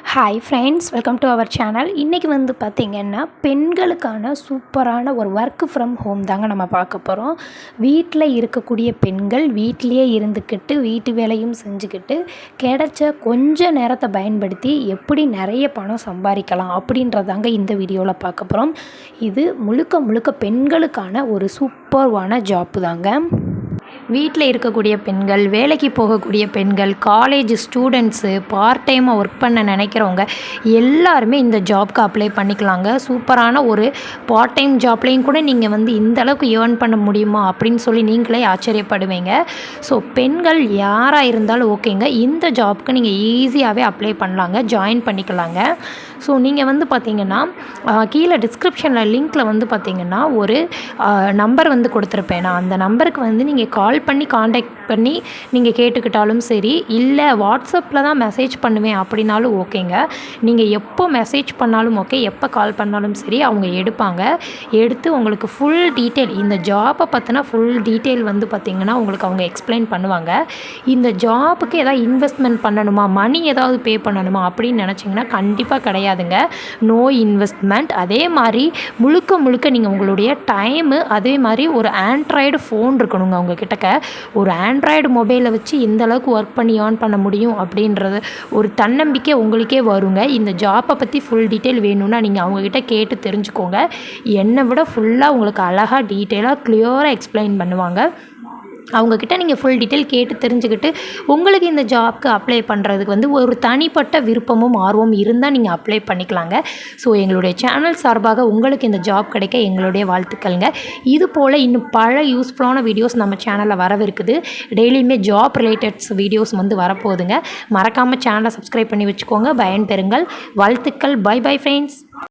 Hi friends, welcome to our channel. இன்றைக்கி வந்து பார்த்திங்கன்னா பெண்களுக்கான சூப்பரான ஒரு ஒர்க் ஃப்ரம் ஹோம் தாங்க நம்ம பார்க்க போகிறோம். வீட்டில் இருக்கக்கூடிய பெண்கள் வீட்டிலையே இருந்துக்கிட்டு வீட்டு வேலையும் செஞ்சுக்கிட்டு கிடைச்ச கொஞ்ச நேரத்தை பயன்படுத்தி எப்படி நிறைய பணம் சம்பாதிக்கலாம் அப்படின்றதாங்க இந்த வீடியோவில் பார்க்க போகிறோம். இது முழுக்க முழுக்க பெண்களுக்கான ஒரு சூப்பர்வான ஜாப்பு தாங்க. வீட்டில் இருக்கக்கூடிய பெண்கள், வேலைக்கு போகக்கூடிய பெண்கள், காலேஜ் ஸ்டூடெண்ட்ஸு, பார்ட் டைமாக ஒர்க் பண்ண நினைக்கிறவங்க எல்லாருமே இந்த ஜாப்க்கு அப்ளை பண்ணிக்கலாங்க. சூப்பரான ஒரு பார்ட் டைம் ஜாப்லேயும் கூட நீங்கள் வந்து இந்த அளவுக்கு ஏர்ன் பண்ண முடியுமா அப்படின்னு சொல்லி நீங்களே ஆச்சரியப்படுவீங்க. ஸோ பெண்கள் யாராக இருந்தாலும் ஓகேங்க, இந்த ஜாப்க்கு நீங்கள் ஈஸியாகவே அப்ளை பண்ணலாங்க, ஜாயின் பண்ணிக்கலாங்க. ஸோ நீங்கள் வந்து பார்த்திங்கன்னா கீழே டிஸ்கிரிப்ஷனில் லிங்க்கில் வந்து பார்த்திங்கன்னா ஒரு நம்பர் வந்து கொடுத்துருப்பேன். நான் அந்த நம்பருக்கு வந்து நீங்கள் கால் பண்ணி காண்டாக்ட் பண்ணி நீங்கள் கேட்டுக்கிட்டாலும் சரி, இல்லை வாட்ஸ்அப்பில் தான் மெசேஜ் பண்ணுவேன் அப்படின்னாலும் ஓகேங்க. நீங்கள் எப்போ மெசேஜ் பண்ணாலும் ஓகே, எப்போ கால் பண்ணாலும் சரி, அவங்க எடுப்பாங்க. எடுத்து உங்களுக்கு ஃபுல் டீட்டெயில், இந்த ஜாப்பை பற்றின ஃபுல் டீட்டெயில் வந்து பார்த்திங்கன்னா உங்களுக்கு அவங்க எக்ஸ்பிளைன் பண்ணுவாங்க. இந்த ஜாப்புக்கு ஏதாவது இன்வெஸ்ட்மெண்ட் பண்ணணுமா, மணி ஏதாவது பே பண்ணணுமா அப்படின்னு நினச்சிங்கன்னா கண்டிப்பாக கிடையாதுங்க. No investment. அதே மாதிரி முழுக்க முழுக்க நீங்கள் உங்களுடைய டைமு, அதே மாதிரி ஒரு ஆண்ட்ராய்டு ஃபோன் இருக்கணுங்க அவங்க கிட்டக்க. ஒரு ஆண்ட்ராய்டு மொபைலை வச்சு இந்த அளவுக்கு ஒர்க் பண்ணி ஏர்ன் பண்ண முடியும் அப்படின்றது ஒரு தன்னம்பிக்கை உங்களுக்கே வருங்க. இந்த ஜாப்பை பற்றி ஃபுல் டீட்டெயில் வேணும்னா நீங்கள் அவங்கக்கிட்ட கேட்டு தெரிஞ்சுக்கோங்க. என்னை விட ஃபுல்லாக உங்களுக்கு அழகாக டீட்டெயிலாக கிளியராக எக்ஸ்பிளைன் பண்ணுவாங்க. அவங்கக்கிட்ட நீங்கள் ஃபுல் டீட்டெயில் கேட்டு தெரிஞ்சுக்கிட்டு உங்களுக்கு இந்த ஜாப்க்கு அப்ளை பண்ணுறதுக்கு வந்து ஒரு தனிப்பட்ட விருப்பமும் ஆர்வம் இருந்தால் நீங்கள் அப்ளை பண்ணிக்கலாங்க. ஸோ எங்களுடைய சேனல் சார்பாக உங்களுக்கு இந்த ஜாப் கிடைக்க எங்களுடைய வாழ்த்துக்கள்ங்க. இது போல் இன்னும் பல யூஸ்ஃபுல்லான வீடியோஸ் நம்ம சேனலில் வரவிருக்குது. டெய்லியுமே ஜாப் ரிலேட்டட்ஸ் வீடியோஸ் வந்து வரப்போகுதுங்க. மறக்காமல் சேனலை சப்ஸ்கிரைப் பண்ணி வச்சுக்கோங்க. பயன்பெறுங்கள். வாழ்த்துக்கள். Bye bye friends.